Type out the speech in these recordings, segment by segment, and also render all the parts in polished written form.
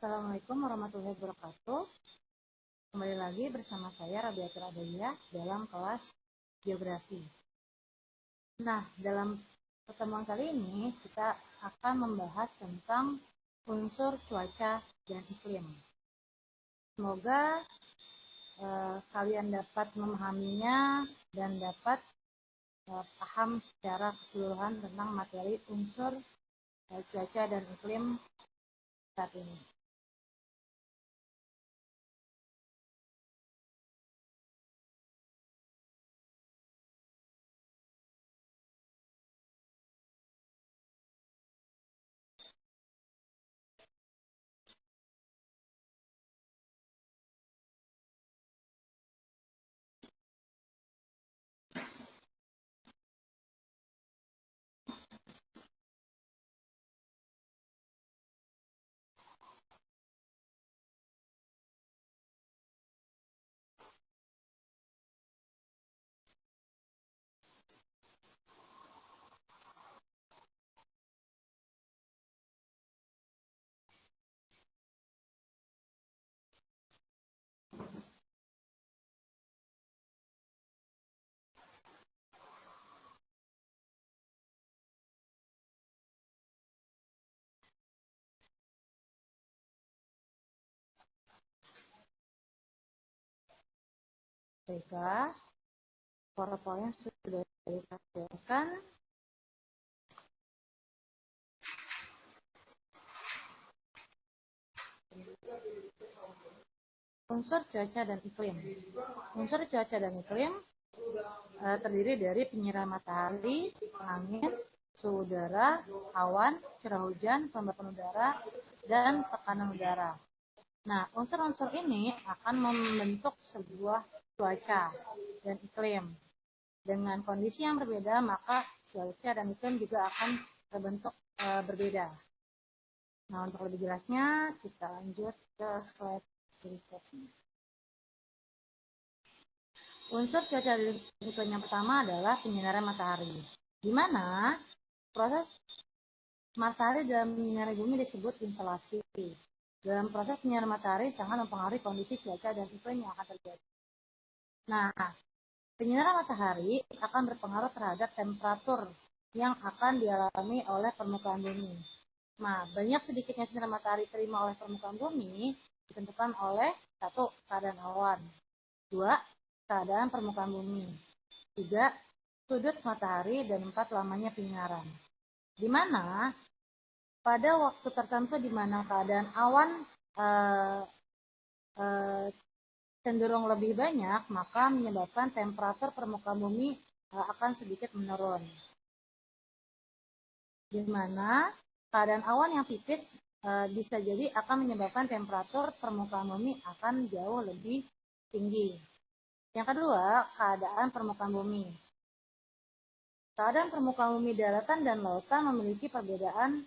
Assalamualaikum warahmatullahi wabarakatuh. Kembali lagi bersama saya Rabiatul Adawiyah dalam kelas Geografi. Nah, dalam pertemuan kali ini kita akan membahas tentang unsur cuaca dan iklim. Semoga kalian dapat memahaminya dan dapat paham secara keseluruhan tentang materi unsur cuaca dan iklim saat ini. Baiklah, PowerPoint sudah ditampilkan. Unsur cuaca dan iklim. Unsur cuaca dan iklim terdiri dari penyiraman matahari, angin, suhu udara, awan, curah hujan, kelembapan udara, dan tekanan udara. Nah, unsur-unsur ini akan membentuk sebuah cuaca dan iklim. Dengan kondisi yang berbeda, maka cuaca dan iklim juga akan terbentuk berbeda. Nah, untuk lebih jelasnya, kita lanjut ke slide berikutnya. Unsur cuaca dan iklim yang pertama adalah penyinaran matahari, di mana proses matahari dalam menyinari bumi disebut insolasi. Dalam proses penyinaran matahari sangat mempengaruhi kondisi cuaca dan iklim yang akan terjadi. Nah, penyinaran matahari akan berpengaruh terhadap temperatur yang akan dialami oleh permukaan bumi. Nah, banyak sedikitnya sinar matahari terima oleh permukaan bumi ditentukan oleh 1. Keadaan awan, 2. Keadaan permukaan bumi, 3. Sudut matahari, dan 4. Lamanya penyinaran. Di mana pada waktu tertentu di mana keadaan awan cenderung lebih banyak, maka menyebabkan temperatur permukaan bumi akan sedikit menurun. Di mana keadaan awan yang tipis bisa jadi akan menyebabkan temperatur permukaan bumi akan jauh lebih tinggi. Yang kedua, keadaan permukaan bumi. Keadaan permukaan bumi daratan dan lautan memiliki perbedaan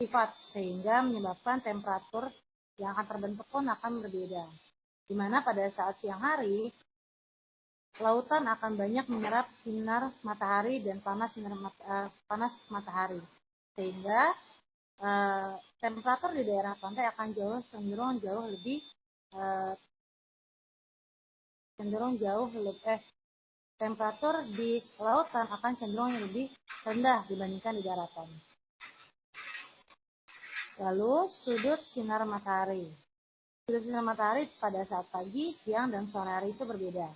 sifat sehingga menyebabkan temperatur yang akan terbentuk pun akan berbeda. Di mana pada saat siang hari, lautan akan banyak menyerap sinar matahari dan panas matahari, sehingga temperatur di daerah pantai akan cenderung jauh lebih temperatur di lautan akan cenderung lebih rendah dibandingkan di daratan. Lalu sudut sinar matahari. Sudut sinar matahari pada saat pagi, siang, dan sore hari itu berbeda,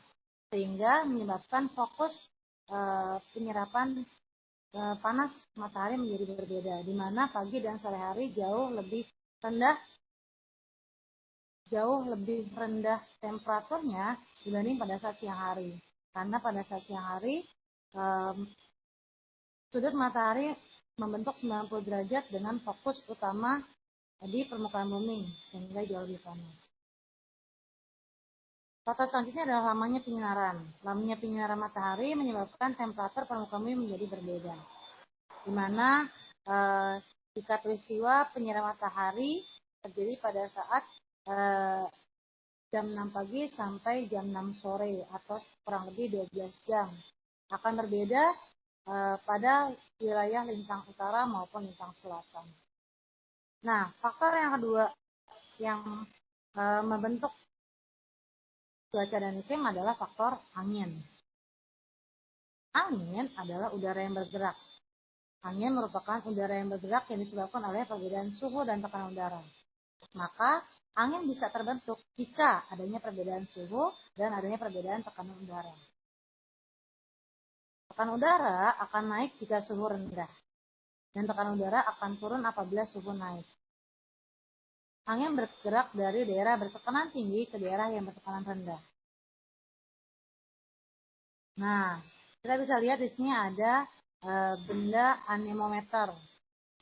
sehingga menyebabkan fokus penyerapan panas matahari menjadi berbeda, di mana pagi dan sore hari jauh lebih rendah temperaturnya dibanding pada saat siang hari. Karena pada saat siang hari sudut matahari membentuk 90 derajat dengan fokus utama di permukaan bumi, sehingga jauh lebih panas. Faktor selanjutnya adalah lamanya penyinaran. Lamanya penyinaran matahari menyebabkan temperatur permukaan bumi menjadi berbeda. Di mana jika peristiwa penyinaran matahari terjadi pada saat jam 6 pagi sampai jam 6 sore atau kurang lebih 12 jam. Akan berbeda pada wilayah lintang utara maupun lintang selatan. Nah, faktor yang kedua yang membentuk cuaca dan iklim adalah faktor angin. Angin adalah udara yang bergerak. Angin merupakan udara yang bergerak yang disebabkan oleh perbedaan suhu dan tekanan udara. Maka, angin bisa terbentuk jika adanya perbedaan suhu dan adanya perbedaan tekanan udara. Tekanan udara akan naik jika suhu rendah, dan tekanan udara akan turun apabila suhu naik. Angin bergerak dari daerah bertekanan tinggi ke daerah yang bertekanan rendah. Nah, kita bisa lihat di sini ada benda anemometer.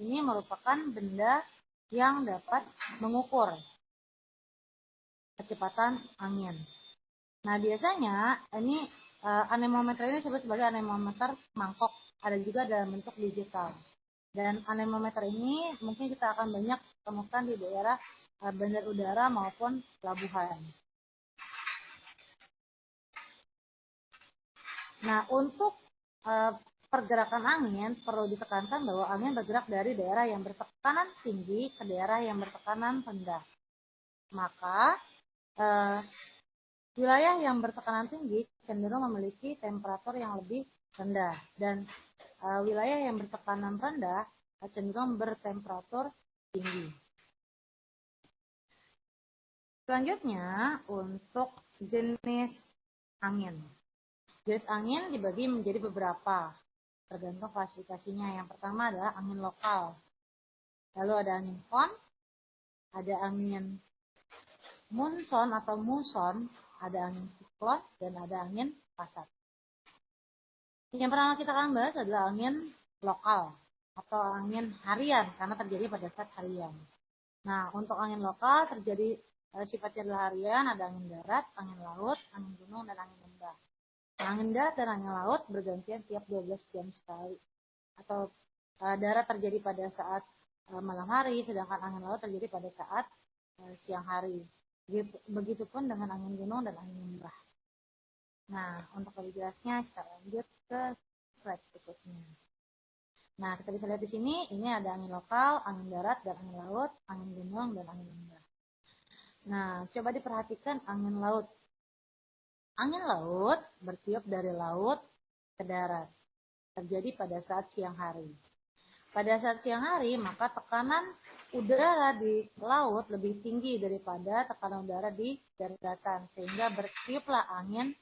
Ini merupakan benda yang dapat mengukur kecepatan angin. Nah, biasanya ini anemometer ini disebut sebagai anemometer mangkok. Ada juga dalam bentuk digital. Dan anemometer ini mungkin kita akan banyak temukan di daerah bandar udara maupun pelabuhan. Nah, untuk pergerakan angin perlu ditekankan bahwa angin bergerak dari daerah yang bertekanan tinggi ke daerah yang bertekanan rendah. Maka wilayah yang bertekanan tinggi cenderung memiliki temperatur yang lebih rendah dan wilayah yang bertekanan rendah cenderung bertemperatur tinggi. Selanjutnya untuk jenis angin. Jenis angin dibagi menjadi beberapa, tergantung klasifikasinya. Yang pertama adalah angin lokal. Lalu ada angin fon, ada angin munson atau muson, ada angin siklon, dan ada angin pasat. Yang pertama kita akan bahas adalah angin lokal atau angin harian, karena terjadi pada saat harian. Nah, untuk angin lokal terjadi sifatnya adalah harian, ada angin darat, angin laut, angin gunung, dan angin lembah. Angin darat dan angin laut bergantian tiap 12 jam sekali. Atau darat terjadi pada saat malam hari, sedangkan angin laut terjadi pada saat siang hari. Begitupun dengan angin gunung dan angin lembah. Nah, untuk lebih jelasnya kita lanjut ke slide berikutnya. Nah, kita bisa lihat di sini, ini ada angin lokal, angin darat, dan angin laut, angin gunung, dan angin lembah. Nah, coba diperhatikan angin laut. Angin laut bertiup dari laut ke darat. Terjadi pada saat siang hari. Pada saat siang hari, maka tekanan udara di laut lebih tinggi daripada tekanan udara di daratan, sehingga bertiuplah angin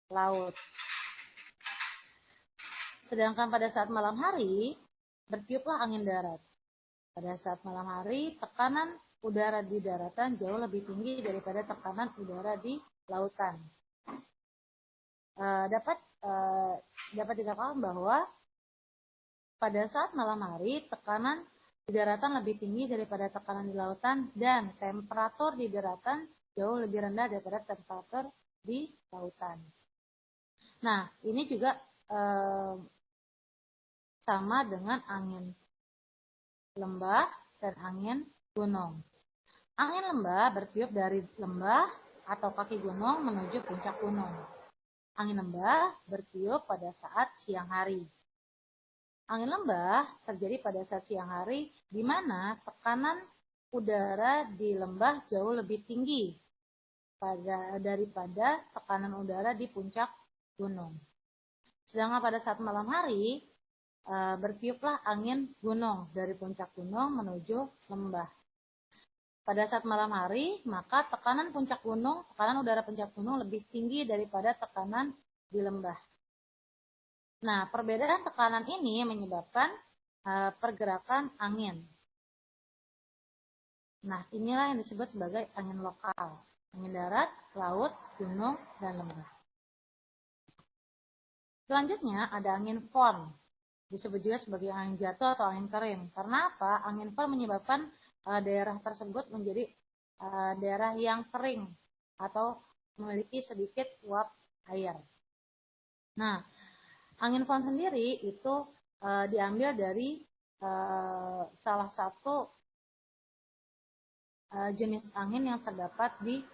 laut. Sedangkan pada saat malam hari, bertiuplah angin darat. Pada saat malam hari, tekanan udara di daratan jauh lebih tinggi daripada tekanan udara di lautan. Dapat dikatakan bahwa pada saat malam hari, tekanan di daratan lebih tinggi daripada tekanan di lautan dan temperatur di daratan jauh lebih rendah daripada temperatur di lautan. Nah, ini juga sama dengan angin lembah dan angin gunung. Angin lembah bertiup dari lembah atau kaki gunung menuju puncak gunung. Angin lembah bertiup pada saat siang hari. Angin lembah terjadi pada saat siang hari, di mana tekanan udara di lembah jauh lebih tinggi daripada tekanan udara di puncak gunung. Sedangkan pada saat malam hari, bertiuplah angin gunung dari puncak gunung menuju lembah. Pada saat malam hari, maka tekanan udara puncak gunung lebih tinggi daripada tekanan di lembah. Nah, perbedaan tekanan ini menyebabkan pergerakan angin. Nah, inilah yang disebut sebagai angin lokal. Angin darat, laut, gunung, dan lembah. Selanjutnya ada angin fon. Disebut juga sebagai angin jatuh atau angin kering. Karena apa? Angin fon menyebabkan daerah tersebut menjadi daerah yang kering atau memiliki sedikit uap air. Nah, angin fon sendiri itu diambil dari salah satu jenis angin yang terdapat di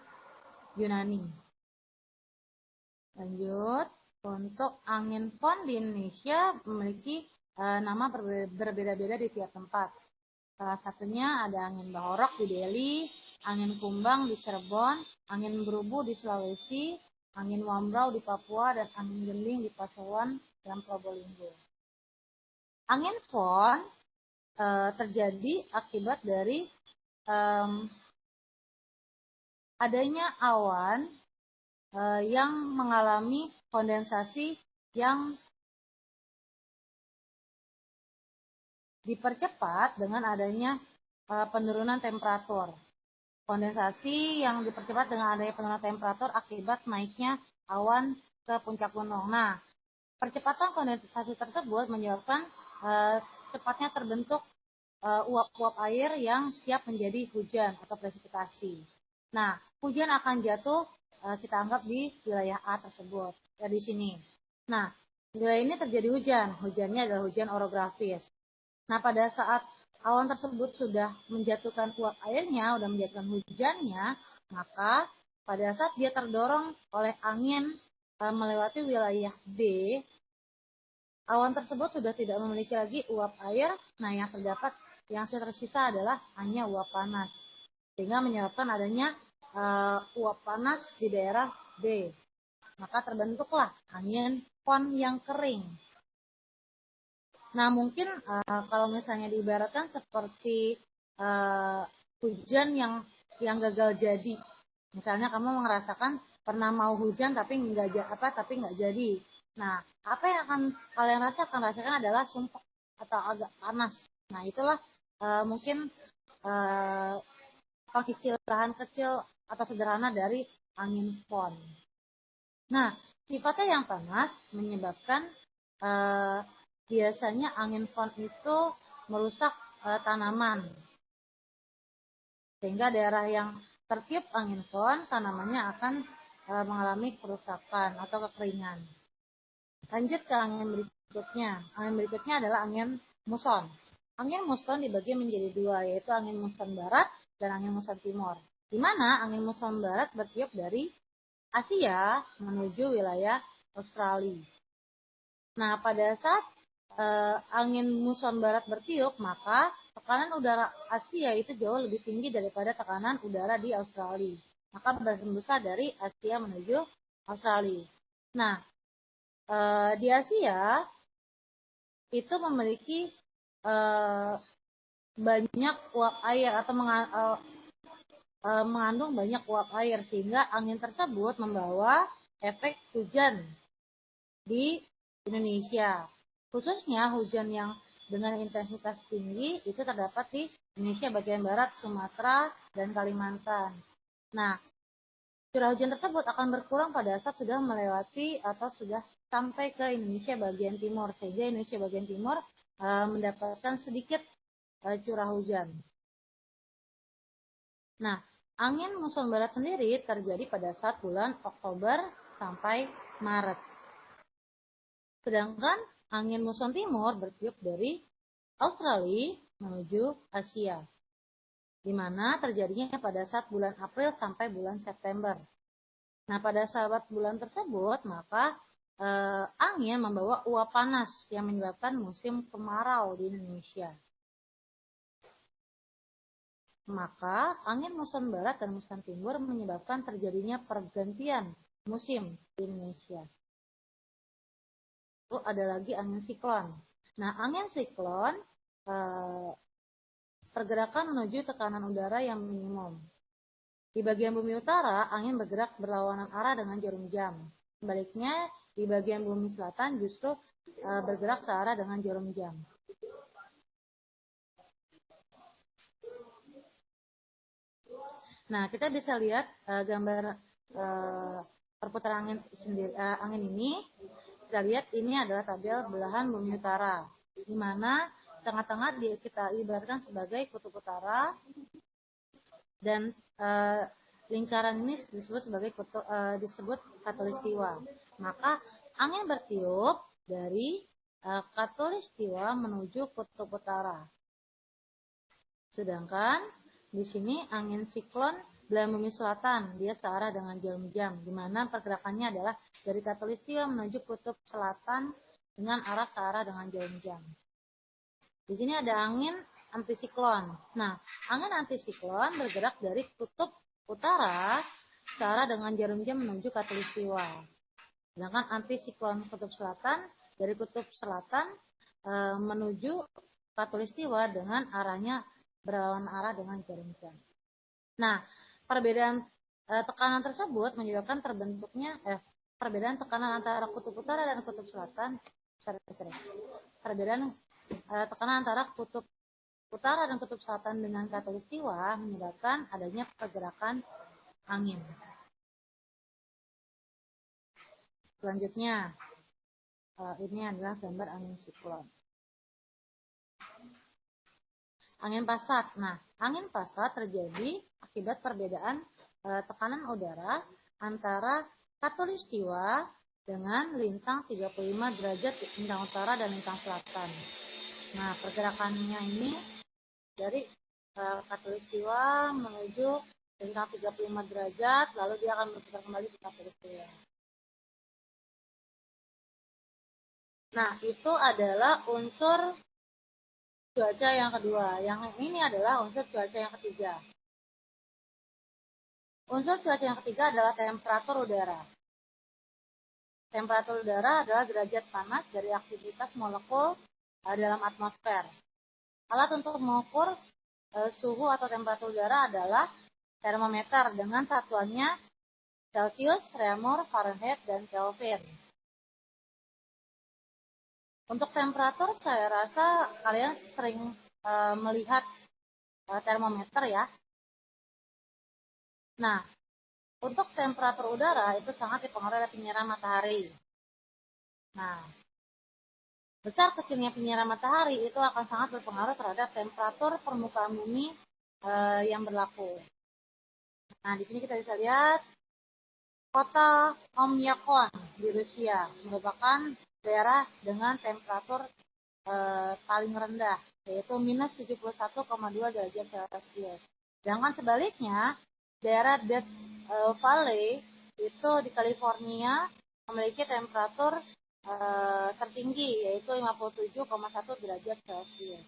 Yunani. Lanjut, untuk angin fon di Indonesia memiliki nama berbeda-beda di tiap tempat. Salah satunya ada angin Bahorok di Delhi, angin Kumbang di Cirebon, angin Berubu di Sulawesi, angin Wambrau di Papua, dan angin Gending di Pasuruan dan Probolinggo. Angin Fon terjadi akibat dari adanya awan yang mengalami kondensasi yang dipercepat dengan adanya penurunan temperatur. Kondensasi yang dipercepat dengan adanya penurunan temperatur akibat naiknya awan ke puncak gunung. Nah, percepatan kondensasi tersebut menyebabkan cepatnya terbentuk uap-uap air yang siap menjadi hujan atau presipitasi. Nah, hujan akan jatuh kita anggap di wilayah A tersebut, ya di sini. Nah, wilayah ini terjadi hujan. Hujannya adalah hujan orografis. Nah, pada saat awan tersebut sudah menjatuhkan uap airnya, sudah menjatuhkan hujannya, maka pada saat dia terdorong oleh angin melewati wilayah B, awan tersebut sudah tidak memiliki lagi uap air. Nah, yang tersisa adalah hanya uap panas, sehingga menyebabkan adanya uap panas di daerah B. Maka terbentuklah angin Fon yang kering. Nah, mungkin kalau misalnya diibaratkan seperti hujan yang gagal jadi. Misalnya kamu merasakan pernah mau hujan tapi nggak jadi. Nah, apa yang akan kalian rasakan adalah sumpek atau agak panas. Nah, itulah mungkin pengistilahan kecil atau sederhana dari angin Fon. Nah, sifatnya yang panas menyebabkan biasanya angin Fon itu merusak tanaman. Sehingga daerah yang tertiup angin Fon, tanamannya akan mengalami kerusakan atau kekeringan. Lanjut ke angin berikutnya. Angin berikutnya adalah angin muson. Angin muson dibagi menjadi dua, yaitu angin muson barat dan angin muson timur. Di mana angin muson barat bertiup dari Asia menuju wilayah Australia. Nah, pada saat angin muson barat bertiup, maka tekanan udara Asia itu jauh lebih tinggi daripada tekanan udara di Australia. Maka berhembuslah dari Asia menuju Australia. Nah, di Asia itu memiliki banyak uap air atau mengandung banyak uap air, sehingga angin tersebut membawa efek hujan di Indonesia. Khususnya hujan yang dengan intensitas tinggi itu terdapat di Indonesia bagian barat, Sumatera, dan Kalimantan. Nah, curah hujan tersebut akan berkurang pada saat sudah melewati atau sudah sampai ke Indonesia bagian timur, sehingga Indonesia bagian timur mendapatkan sedikit curah hujan. Nah, angin muson barat sendiri terjadi pada saat bulan Oktober sampai Maret. Sedangkan angin muson timur bertiup dari Australia menuju Asia, di mana terjadinya pada saat bulan April sampai bulan September. Nah, pada saat bulan tersebut, maka angin membawa uap panas yang menyebabkan musim kemarau di Indonesia. Maka angin muson barat dan muson timur menyebabkan terjadinya pergantian musim di Indonesia. Lalu ada lagi angin siklon. Nah, angin siklon pergerakan menuju tekanan udara yang minimum. Di bagian bumi utara, angin bergerak berlawanan arah dengan jarum jam. Sebaliknya, di bagian bumi selatan justru bergerak searah dengan jarum jam. Nah, kita bisa lihat gambar perputaran angin ini. Kita lihat ini adalah tabel belahan bumi utara, di mana tengah-tengah kita ibaratkan sebagai kutub utara, dan lingkaran ini disebut sebagai disebut khatulistiwa. Maka angin bertiup dari khatulistiwa menuju kutub utara. Sedangkan di sini angin siklon belahan bumi selatan, dia searah dengan jarum jam, di mana pergerakannya adalah dari khatulistiwa menuju kutub selatan dengan arah searah dengan jarum jam. Di sini ada angin antisiklon. Nah, angin antisiklon bergerak dari kutub utara searah dengan jarum jam menuju khatulistiwa. Sedangkan antisiklon kutub selatan dari kutub selatan menuju khatulistiwa dengan arahnya berlawanan arah dengan jarum jam. Nah, perbedaan tekanan tersebut menyebabkan terbentuknya perbedaan tekanan antara kutub utara dan kutub selatan. Perbedaan tekanan antara kutub utara dan kutub selatan dengan khatulistiwa menyebabkan adanya pergerakan angin. Selanjutnya, ini adalah gambar angin siklon. Angin pasat. Nah, angin pasat terjadi akibat perbedaan tekanan udara antara khatulistiwa dengan lintang 35 derajat lintang utara dan lintang selatan. Nah, pergerakannya ini dari khatulistiwa menuju lintang 35 derajat, lalu dia akan berputar kembali ke khatulistiwa. Nah, itu adalah unsur cuaca yang kedua. Yang ini adalah unsur cuaca yang ketiga. Unsur cuaca yang ketiga adalah temperatur udara. Temperatur udara adalah derajat panas dari aktivitas molekul dalam atmosfer. Alat untuk mengukur suhu atau temperatur udara adalah termometer dengan satuannya Celcius, Reaumur, Fahrenheit, dan Kelvin. Untuk temperatur, saya rasa kalian sering melihat termometer ya. Nah, untuk temperatur udara itu sangat dipengaruhi oleh penyerahan matahari. Nah, besar kecilnya penyerahan matahari itu akan sangat berpengaruh terhadap temperatur permukaan bumi yang berlaku. Nah, di sini kita bisa lihat kota Oymyakon di Rusia merupakan daerah dengan temperatur paling rendah, yaitu minus 71,2 derajat Celcius. Sedangkan sebaliknya, daerah Death Valley itu di California memiliki temperatur tertinggi, yaitu 57,1 derajat Celcius.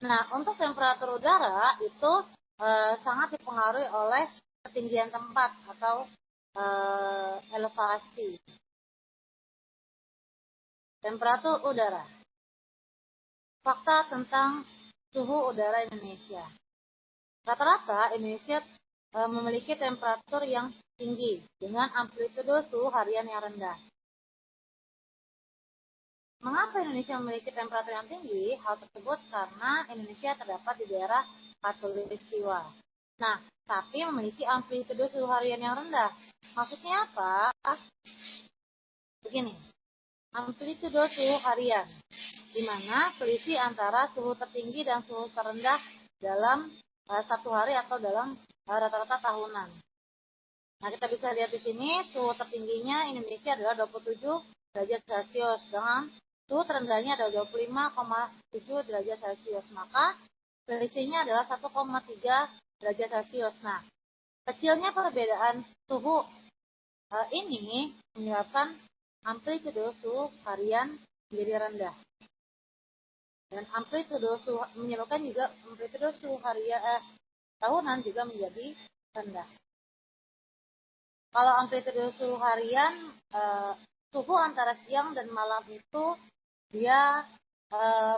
Nah, untuk temperatur udara itu sangat dipengaruhi oleh ketinggian tempat atau elevasi. Temperatur udara. Fakta tentang suhu udara Indonesia. Rata-rata Indonesia memiliki temperatur yang tinggi dengan amplitudo suhu harian yang rendah. Mengapa Indonesia memiliki temperatur yang tinggi? Hal tersebut karena Indonesia terdapat di daerah khatulistiwa. Nah, tapi memiliki amplitudo suhu harian yang rendah. Maksudnya apa? Begini. Amplitudo suhu harian, di mana selisih antara suhu tertinggi dan suhu terendah dalam satu hari atau dalam rata-rata tahunan. Nah, kita bisa lihat di sini suhu tertingginya Indonesia adalah 27 derajat Celcius dengan suhu terendahnya adalah 25,7 derajat Celcius. Maka selisihnya adalah 1,3 derajat Celcius. Nah, kecilnya perbedaan suhu ini menyebabkan amplitudo suhu harian menjadi rendah. Dan amplitudo suhu menyebabkan juga amplitudo suhu harian tahunan juga menjadi rendah. Kalau amplitudo suhu harian suhu antara siang dan malam itu dia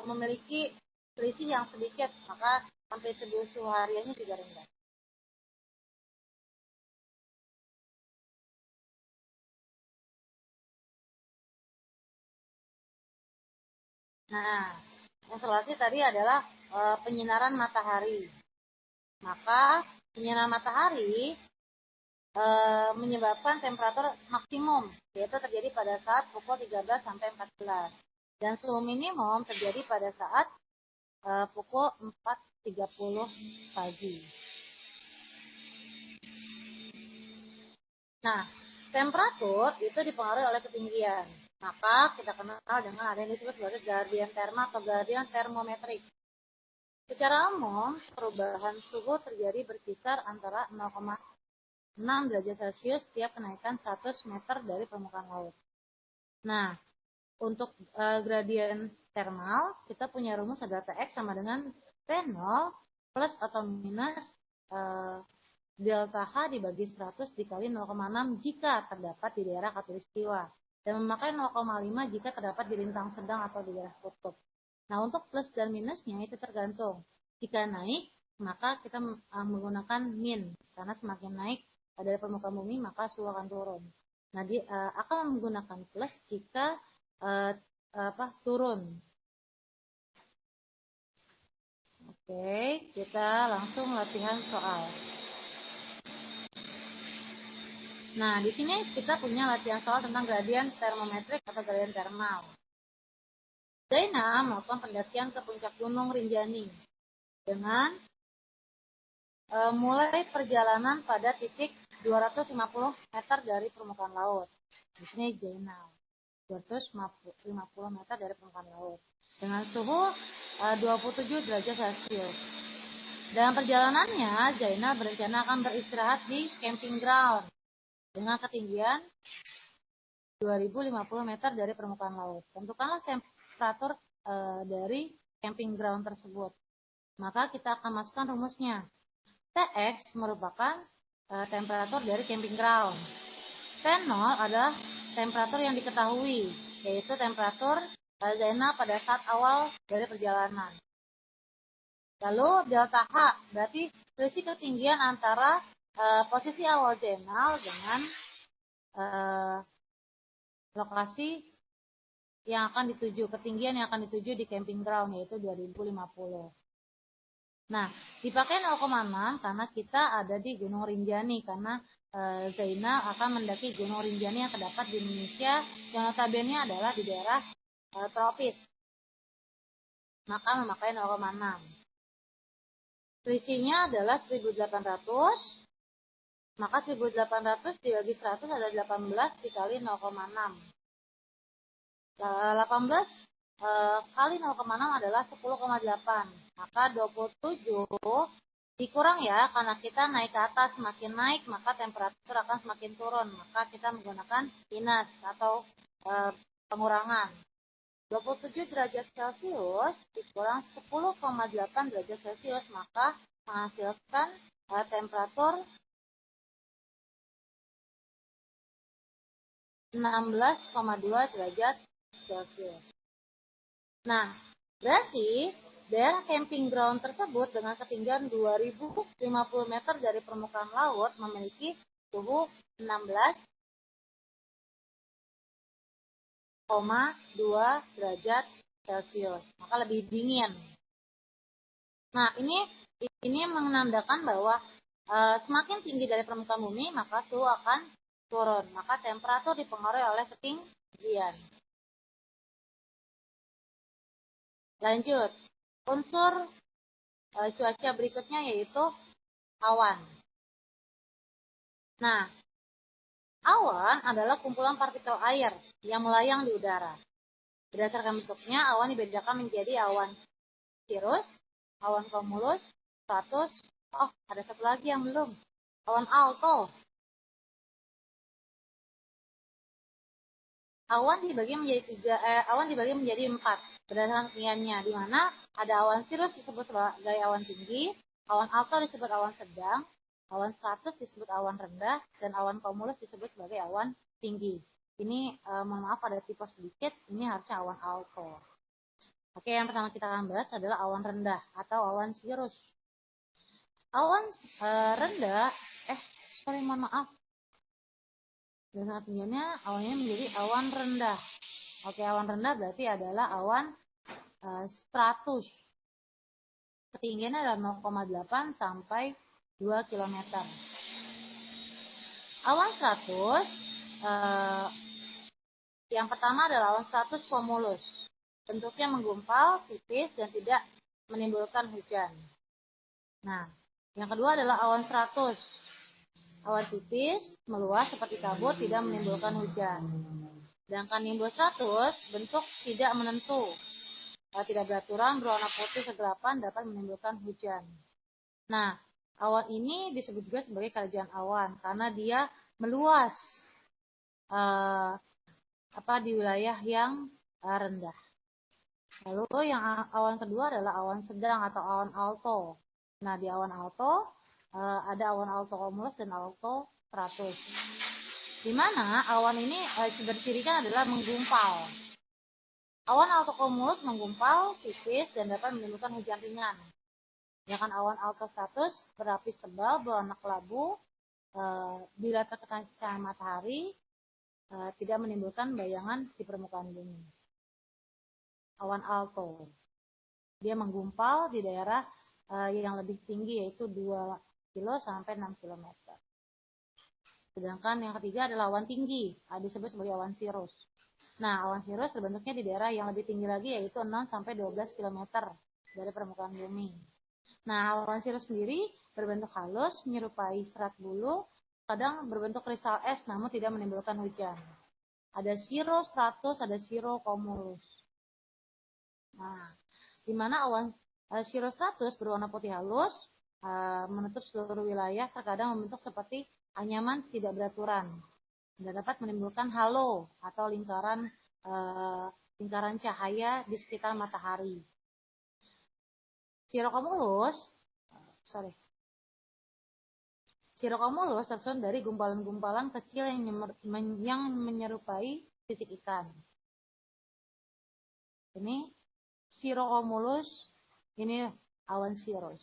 memiliki selisih yang sedikit, maka amplitudo suhu hariannya juga rendah. Nah, observasi tadi adalah penyinaran matahari. Maka penyinaran matahari menyebabkan temperatur maksimum, yaitu terjadi pada saat pukul 13 sampai 14. Dan suhu minimum terjadi pada saat pukul 4.30 pagi. Nah, temperatur itu dipengaruhi oleh ketinggian. Maka kita kenal dengan ada yang disebut sebagai gradien terma atau gradien termometrik. Secara umum, perubahan suhu terjadi berkisar antara 0,6 derajat Celcius setiap kenaikan 100 meter dari permukaan laut. Nah, untuk gradien termal, kita punya rumus adalah Tx sama dengan T0 plus atau minus delta H dibagi 100 dikali 0,6 jika terdapat di daerah khatulistiwa. Dan memakai 0,5 jika terdapat di lintang sedang atau di daerah kutub. Nah, untuk plus dan minusnya itu tergantung. Jika naik, maka kita menggunakan min. Karena semakin naik dari permukaan bumi, maka suhu akan turun. Nah, akan menggunakan plus jika turun. Oke, kita langsung latihan soal. Nah, di sini kita punya latihan soal tentang gradien termometrik atau gradien termal. Zaina melakukan pendakian ke puncak Gunung Rinjani dengan mulai perjalanan pada titik 250 meter dari permukaan laut. Di sini Zaina 250 meter dari permukaan laut dengan suhu 27 derajat Celcius. Dalam perjalanannya, Zainal berencana akan beristirahat di camping ground dengan ketinggian 2050 meter dari permukaan laut. Tentukanlah temperatur dari camping ground tersebut. Maka kita akan masukkan rumusnya. Tx merupakan temperatur dari camping ground. T0 adalah temperatur yang diketahui, yaitu temperatur Zainal pada saat awal dari perjalanan. Lalu delta H berarti selisih ketinggian antara posisi awal Zainal dengan lokasi yang akan dituju, ketinggian yang akan dituju di camping ground, yaitu 2050. Nah, dipakai 0,6 karena kita ada di Gunung Rinjani, karena Zainal akan mendaki Gunung Rinjani yang terdapat di Indonesia, yang notabene adalah di daerah tropis. Maka memakai 0,6. Selisihnya adalah 1800, maka 1800 dibagi 100 adalah 18 dikali 0,6. 18 kali 0,6 adalah 10,8. Maka 27 dikurang ya, karena kita naik ke atas, semakin naik maka temperatur akan semakin turun. Maka kita menggunakan minus atau pengurangan. 27 derajat Celcius dikurang 10,8 derajat Celcius, maka menghasilkan temperatur 16,2 derajat Celcius. Nah, berarti daerah camping ground tersebut dengan ketinggian 2050 meter dari permukaan laut memiliki suhu 16,2 derajat Celcius. Maka lebih dingin. Nah, ini menandakan bahwa semakin tinggi dari permukaan bumi, maka suhu akan turun. Maka temperatur dipengaruhi oleh ketinggian. Lanjut. Unsur cuaca berikutnya yaitu awan. Nah, awan adalah kumpulan partikel air yang melayang di udara. Berdasarkan bentuknya, awan dibedakan menjadi awan cirrus, awan cumulus, stratus. Oh, ada satu lagi yang belum. Awan alto. Awan dibagi menjadi 4 berdasarkan ketinggiannya, di mana ada awan cirrus disebut sebagai awan tinggi, awan alto disebut awan sedang, awan stratus disebut awan rendah, dan awan cumulus disebut sebagai awan tinggi. Ini mohon maaf ada tipe sedikit, ini harusnya awan alto. Oke, yang pertama kita akan bahas adalah awan rendah atau awan cirrus. Awan rendah, mohon maaf. Dan ketinggiannya awannya menjadi awan rendah. Oke, awan rendah berarti adalah awan stratus. Ketinggiannya adalah 0,8 sampai 2 km. Awan stratus yang pertama adalah awan stratus cumulus. Bentuknya menggumpal, tipis, dan tidak menimbulkan hujan. Nah, yang kedua adalah awan stratus. Awan tipis, meluas seperti kabut, tidak menimbulkan hujan. Sedangkan nimbus stratus, bentuk tidak menentu. Tidak beraturan, berwarna putih kegelapan, dapat menimbulkan hujan. Nah, awan ini disebut juga sebagai kerajaan awan, karena dia meluas di wilayah yang rendah. Lalu yang awan kedua adalah awan sedang atau awan alto. Nah, di awan alto ada awan alto cumulus dan alto stratus. Di mana awan ini bercirikan adalah menggumpal. Awan alto cumulus menggumpal tipis dan dapat menimbulkan hujan ringan. Sedangkan awan alto stratus berlapis tebal berwarna kelabu bila terkena cahaya matahari tidak menimbulkan bayangan di permukaan bumi. Awan alto, dia menggumpal di daerah yang lebih tinggi yaitu 2 kilo sampai 6 km. Sedangkan yang ketiga adalah awan tinggi, disebut sebagai awan cirrus. Nah, awan cirrus terbentuknya di daerah yang lebih tinggi lagi yaitu 6 sampai 12 km dari permukaan bumi. Nah, awan cirrus sendiri berbentuk halus, menyerupai serat bulu, kadang berbentuk kristal es namun tidak menimbulkan hujan. Ada cirrostratus, ada cirrocumulus. Nah, di mana awan cirrostratus berwarna putih halus, menutup seluruh wilayah, terkadang membentuk seperti anyaman tidak beraturan dan dapat menimbulkan halo atau lingkaran cahaya di sekitar matahari. Cirrocumulus tersusun dari gumpalan-gumpalan kecil yang menyerupai fisik ikan. Ini cirrocumulus, ini awan cirrus.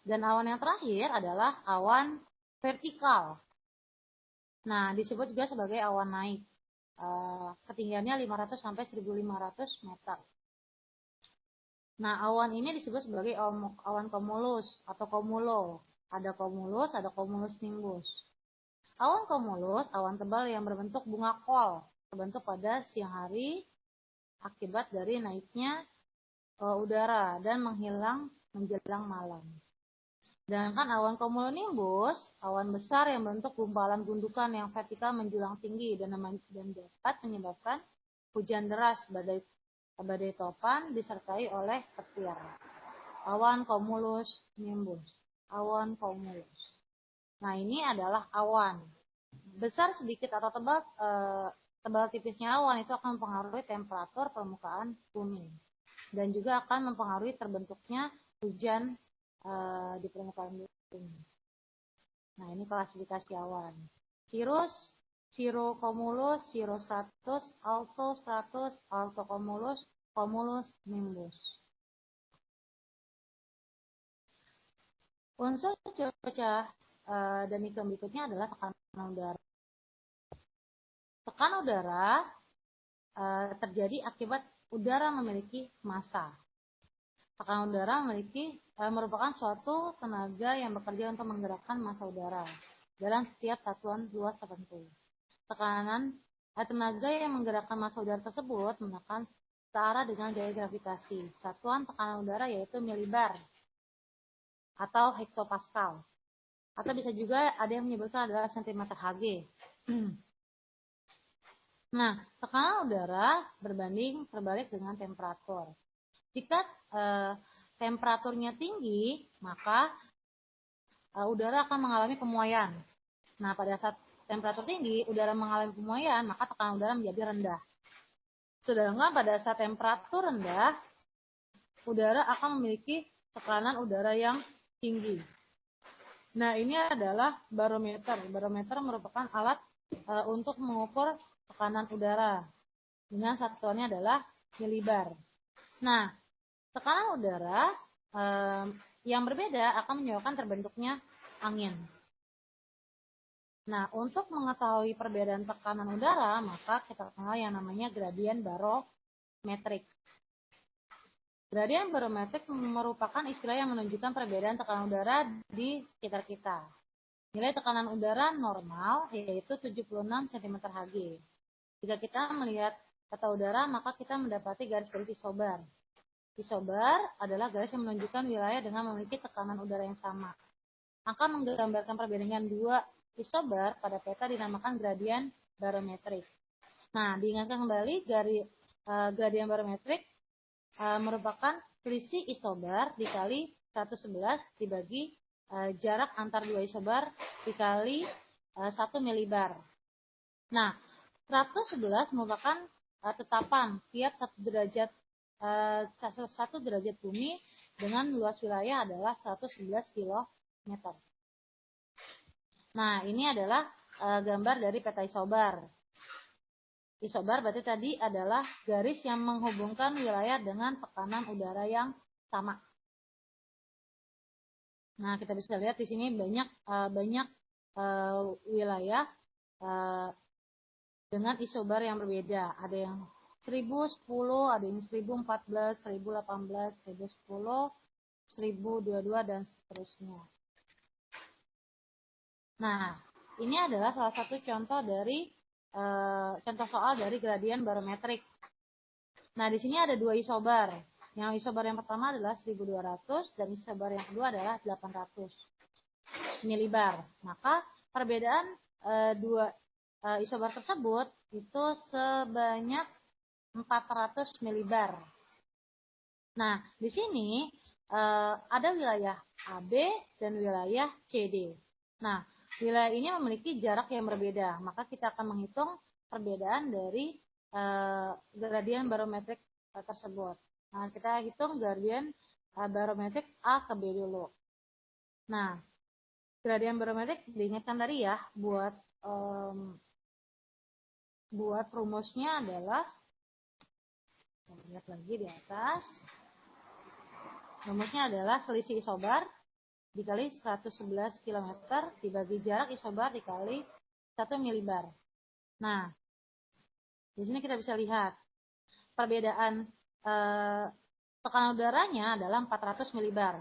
Dan awan yang terakhir adalah awan vertikal. Nah, disebut juga sebagai awan naik. Ketinggiannya 500 sampai 1500 meter. Nah, awan ini disebut sebagai awan cumulus atau cumulo. Ada cumulus, ada cumulus nimbus. Awan cumulus, awan tebal yang berbentuk bunga kol, terbentuk pada siang hari akibat dari naiknya udara dan menghilang menjelang malam. Sedangkan awan cumulonimbus, awan besar yang bentuk gumpalan gundukan yang vertikal menjulang tinggi dan dapat menyebabkan hujan deras, badai topan disertai oleh petir. Awan cumulus nimbus, awan cumulus. Nah, ini adalah awan. Besar sedikit atau tebal tipisnya awan itu akan mempengaruhi temperatur permukaan bumi dan juga akan mempengaruhi terbentuknya hujan di permukaan bumi. Nah, ini klasifikasi awan. Cirrus, cirrocumulus, cirrostratus, altostratus, altocumulus, cumulus nimbus. Unsur cuaca dan iklim berikutnya adalah tekanan udara. Tekanan udara terjadi akibat udara memiliki massa. Tekanan udara merupakan suatu tenaga yang bekerja untuk menggerakkan massa udara dalam setiap satuan luas tertentu. Tenaga yang menggerakkan massa udara tersebut menekan searah dengan gaya gravitasi. Satuan tekanan udara yaitu milibar atau hektopascal. Atau bisa juga ada yang menyebutkan adalah centimeter Hg. Nah, tekanan udara berbanding terbalik dengan temperatur. Jika temperaturnya tinggi, maka udara akan mengalami pemuaian. Nah, pada saat temperatur tinggi, udara mengalami pemuaian, maka tekanan udara menjadi rendah. Sedangkan pada saat temperatur rendah, udara akan memiliki tekanan udara yang tinggi. Nah, ini adalah barometer. Barometer merupakan alat untuk mengukur tekanan udara. Dengan satuannya adalah milibar. Nah, tekanan udara yang berbeda akan menyebabkan terbentuknya angin. Nah, untuk mengetahui perbedaan tekanan udara, maka kita kenal yang namanya gradien barometrik. Gradien barometrik merupakan istilah yang menunjukkan perbedaan tekanan udara di sekitar kita. Nilai tekanan udara normal yaitu 76 cm/Hg. Jika kita melihat tata udara, maka kita mendapati garis-garis isobar. Isobar adalah garis yang menunjukkan wilayah dengan memiliki tekanan udara yang sama. Angka menggambarkan perbedaan dua isobar pada peta dinamakan gradien barometrik. Nah, diingatkan kembali gradien barometrik merupakan selisih isobar dikali 111 dibagi jarak antar dua isobar dikali 1 milibar. Nah, 111 merupakan tetapan tiap 1 derajat bumi dengan luas wilayah adalah 111 km. Nah, ini adalah gambar dari peta isobar. Isobar berarti tadi adalah garis yang menghubungkan wilayah dengan tekanan udara yang sama. Nah, kita bisa lihat di sini banyak wilayah dengan isobar yang berbeda. Ada yang 1010, ada yang 1014, 1018, 1010, 1022 dan seterusnya. Nah, ini adalah salah satu contoh dari contoh soal dari gradien barometrik. Nah, di sini ada dua isobar. Yang isobar yang pertama adalah 1200 dan isobar yang kedua adalah 800 milibar. Maka perbedaan dua isobar tersebut itu sebanyak 400 milibar. Nah, di sini ada wilayah AB dan wilayah CD. Nah, wilayah ini memiliki jarak yang berbeda. Maka kita akan menghitung perbedaan dari gradien barometrik tersebut. Nah, kita hitung gradien barometrik A ke B dulu. Nah, gradien barometrik diingatkan tadi ya, buat rumusnya adalah, kita lihat lagi di atas, rumusnya adalah selisih isobar dikali 111 km dibagi jarak isobar dikali 1 milibar. Nah, di sini kita bisa lihat perbedaan tekanan udaranya adalah 400 milibar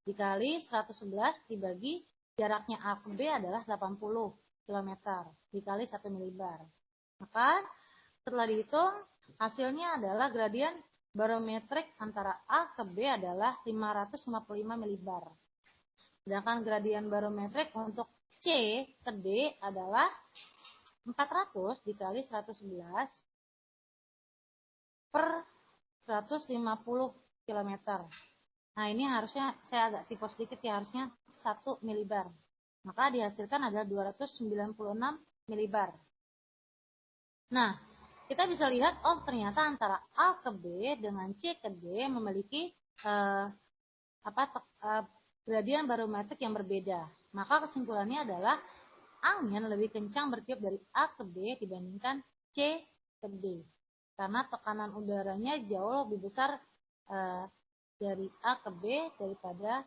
dikali 111 dibagi jaraknya A ke B adalah 80 km dikali 1 milibar. Maka setelah dihitung hasilnya adalah gradien barometrik antara A ke B adalah 555 milibar. Sedangkan gradien barometrik untuk C ke D adalah 400 dikali 111 per 150 km. Nah, ini harusnya saya agak typo sedikit ya, harusnya 1 milibar. Maka dihasilkan adalah 296 milibar. Nah, kita bisa lihat, oh ternyata antara A ke B dengan C ke D memiliki gradien barometrik yang berbeda. Maka kesimpulannya adalah angin lebih kencang bertiup dari A ke B dibandingkan C ke D. Karena tekanan udaranya jauh lebih besar dari A ke B daripada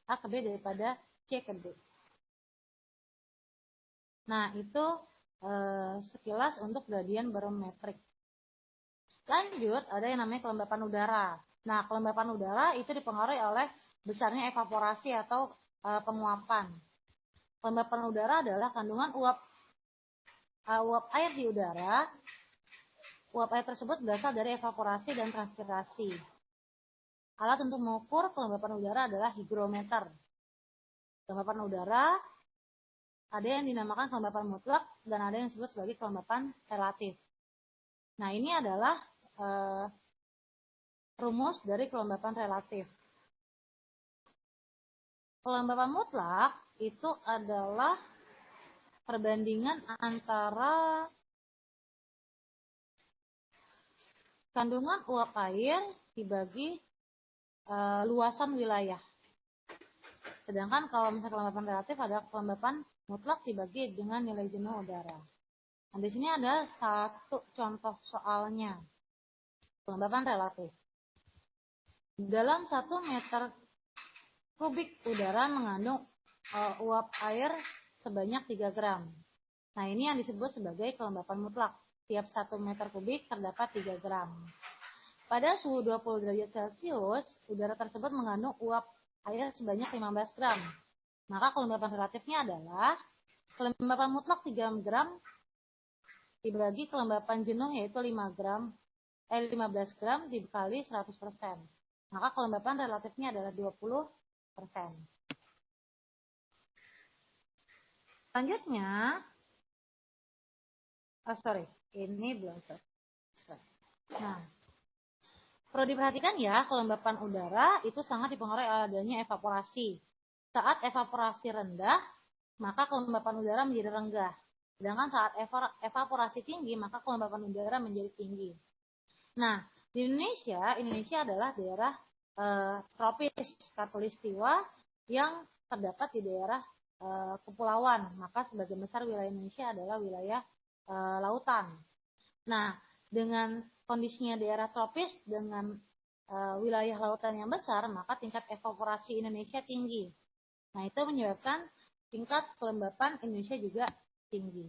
A ke B daripada C ke D. Nah, itu sekilas untuk gradien barometrik. Lanjut, ada yang namanya kelembapan udara. Nah, kelembapan udara itu dipengaruhi oleh besarnya evaporasi atau penguapan. Kelembapan udara adalah kandungan uap air di udara. Uap air tersebut berasal dari evaporasi dan transpirasi. Alat untuk mengukur kelembapan udara adalah higrometer. Kelembapan udara ada yang dinamakan kelembapan mutlak dan ada yang disebut sebagai kelembapan relatif. Nah, ini adalah rumus dari kelembapan relatif. Kelembapan mutlak itu adalah perbandingan antara kandungan uap air dibagi luasan wilayah. Sedangkan kalau misalnya kelembapan relatif ada kelembapan mutlak dibagi dengan nilai jenuh udara. Nah, di sini ada satu contoh soalnya. Kelembapan relatif. Dalam 1 meter kubik udara mengandung uap air sebanyak 3 gram. Nah, ini yang disebut sebagai kelembapan mutlak. Tiap 1 meter kubik terdapat 3 gram. Pada suhu 20 derajat Celcius, udara tersebut mengandung uap air sebanyak 15 gram. Maka kelembapan relatifnya adalah kelembapan mutlak 3 gram dibagi kelembapan jenuh yaitu 15 gram dikali 100%. Maka kelembapan relatifnya adalah 20%. Selanjutnya, ini belum selesai. Nah, perlu diperhatikan ya, kelembapan udara itu sangat dipengaruhi adanya evaporasi. Saat evaporasi rendah, maka kelembapan udara menjadi rendah. Sedangkan saat evaporasi tinggi, maka kelembapan udara menjadi tinggi. Nah, di Indonesia adalah daerah tropis khatulistiwa yang terdapat di daerah kepulauan. Maka sebagian besar wilayah Indonesia adalah wilayah lautan. Nah, dengan kondisinya daerah tropis dengan wilayah lautan yang besar, maka tingkat evaporasi Indonesia tinggi. Nah, itu menyebabkan tingkat kelembapan Indonesia juga tinggi.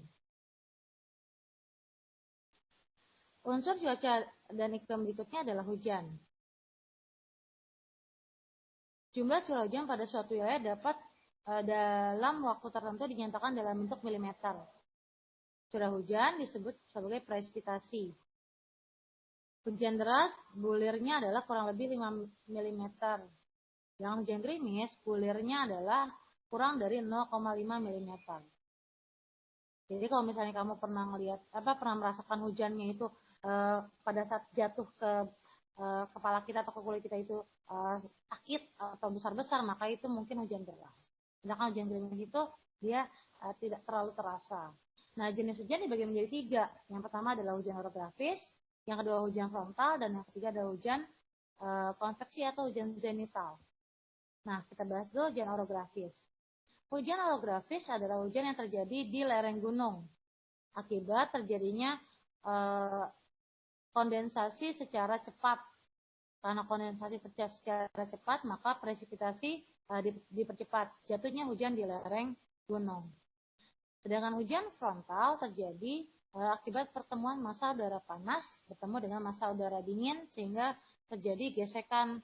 Unsur cuaca dan iklim berikutnya adalah hujan. Jumlah curah hujan pada suatu wilayah dapat dalam waktu tertentu dinyatakan dalam bentuk milimeter. Curah hujan disebut sebagai presipitasi. Hujan deras, bulirnya adalah kurang lebih 5 mm. Yang hujan gerimis, bulirnya adalah kurang dari 0,5 mm. Jadi kalau misalnya kamu pernah pernah merasakan hujannya itu pada saat jatuh ke kepala kita atau ke kulit kita itu sakit atau besar-besar, maka itu mungkin hujan deras. Sedangkan hujan gerimis itu dia tidak terlalu terasa. Nah, jenis hujan dibagi menjadi 3. Yang pertama adalah hujan orografis, yang kedua hujan frontal, dan yang ketiga adalah hujan konveksi atau hujan zenital. Nah, kita bahas dulu hujan orografis. Hujan orografis adalah hujan yang terjadi di lereng gunung akibat terjadinya kondensasi secara cepat. Karena kondensasi terjadi secara cepat, maka presipitasi dipercepat. Jatuhnya hujan di lereng gunung. Sedangkan hujan frontal terjadi akibat pertemuan massa udara panas bertemu dengan massa udara dingin sehingga terjadi gesekan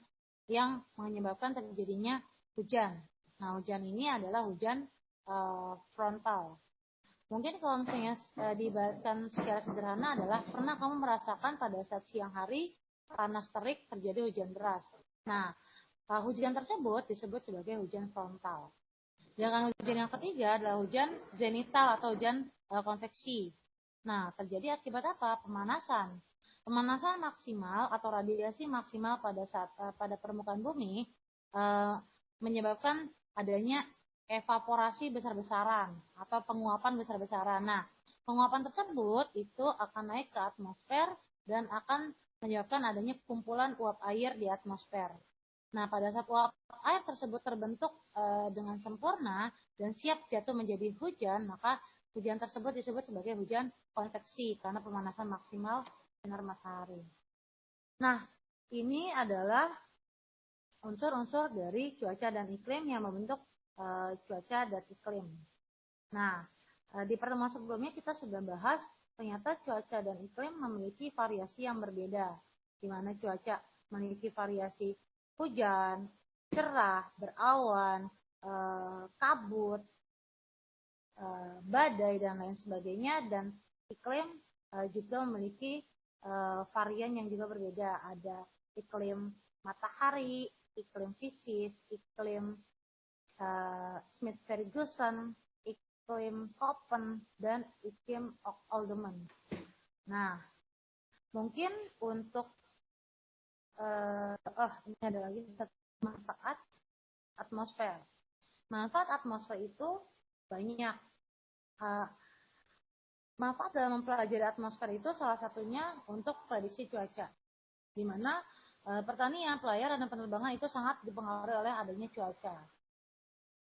yang menyebabkan terjadinya hujan. Nah, hujan ini adalah hujan frontal. Mungkin kalau misalnya diibaratkan secara sederhana adalah pernah kamu merasakan pada saat siang hari panas terik terjadi hujan deras. Nah, hujan tersebut disebut sebagai hujan frontal. Sedangkan hujan yang ketiga adalah hujan zenital atau hujan konveksi. Nah, terjadi akibat apa? Pemanasan. Pemanasan maksimal atau radiasi maksimal pada permukaan bumi menyebabkan adanya evaporasi besar-besaran atau penguapan besar-besaran. Nah, penguapan tersebut itu akan naik ke atmosfer dan akan menyebabkan adanya kumpulan uap air di atmosfer. Nah, pada saat uap air tersebut terbentuk dengan sempurna dan siap jatuh menjadi hujan, maka hujan tersebut disebut sebagai hujan konveksi karena pemanasan maksimal sinar matahari. Nah, ini adalah unsur-unsur dari cuaca dan iklim yang membentuk cuaca dan iklim. Nah, di pertemuan sebelumnya kita sudah bahas ternyata cuaca dan iklim memiliki variasi yang berbeda, di mana cuaca memiliki variasi hujan, cerah, berawan, kabut, badai, dan lain sebagainya. Dan iklim juga memiliki varian yang juga berbeda. Ada iklim matahari, iklim fisis, iklim Smith-Ferguson, iklim Köppen, dan iklim Oldman. Nah, mungkin untuk ini ada lagi manfaat atmosfer. Manfaat atmosfer itu banyak. Manfaat dalam mempelajari atmosfer itu salah satunya untuk prediksi cuaca, di mana pertanian, pelayaran, dan penerbangan itu sangat dipengaruhi oleh adanya cuaca.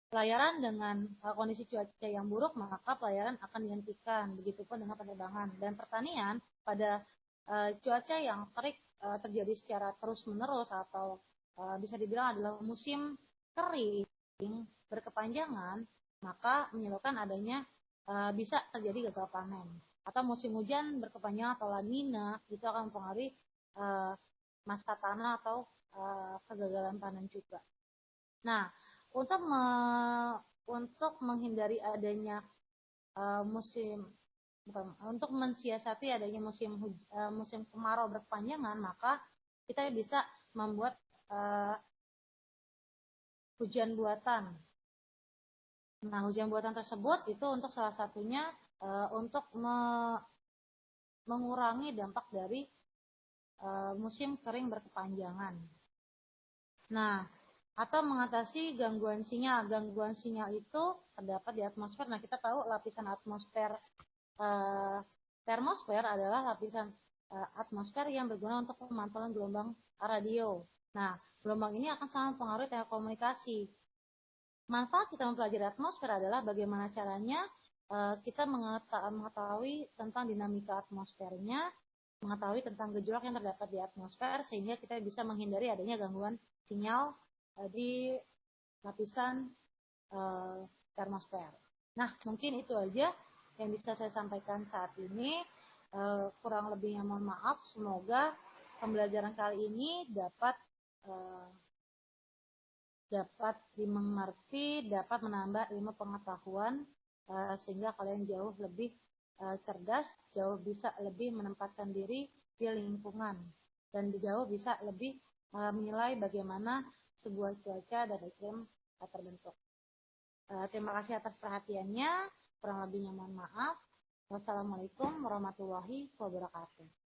Pelayaran dengan kondisi cuaca yang buruk, maka pelayaran akan dihentikan. Begitupun dengan penerbangan. Dan pertanian pada cuaca yang terik terjadi secara terus-menerus atau bisa dibilang adalah musim kering berkepanjangan, maka menyebabkan adanya bisa terjadi gagal panen. Atau musim hujan berkepanjangan atau La Nina, itu akan mempengaruhi masa tanah atau kegagalan panen juga. Nah, untuk menghindari adanya untuk mensiasati adanya musim kemarau berkepanjangan, maka kita bisa membuat hujan buatan. Nah, hujan buatan tersebut itu untuk salah satunya untuk mengurangi dampak dari musim kering berkepanjangan. Nah, atau mengatasi gangguan sinyal. Gangguan sinyal itu terdapat di atmosfer. Nah, kita tahu lapisan atmosfer termosfer adalah lapisan atmosfer yang berguna untuk pemantauan gelombang radio. Nah, gelombang ini akan sangat mempengaruhi telekomunikasi. Manfaat kita mempelajari atmosfer adalah bagaimana caranya kita mengetahui tentang dinamika atmosfernya, mengetahui tentang gejolak yang terdapat di atmosfer, sehingga kita bisa menghindari adanya gangguan sinyal di lapisan termosfer. Nah, mungkin itu aja yang bisa saya sampaikan saat ini. Kurang lebihnya mohon maaf. Semoga pembelajaran kali ini dapat dimengerti, dapat menambah ilmu pengetahuan, sehingga kalian jauh lebih cerdas, jauh bisa lebih menempatkan diri di lingkungan, dan jauh bisa lebih menilai bagaimana sebuah cuaca dan iklim terbentuk. Terima kasih atas perhatiannya, kurang lebihnya mohon maaf. Wassalamualaikum warahmatullahi wabarakatuh.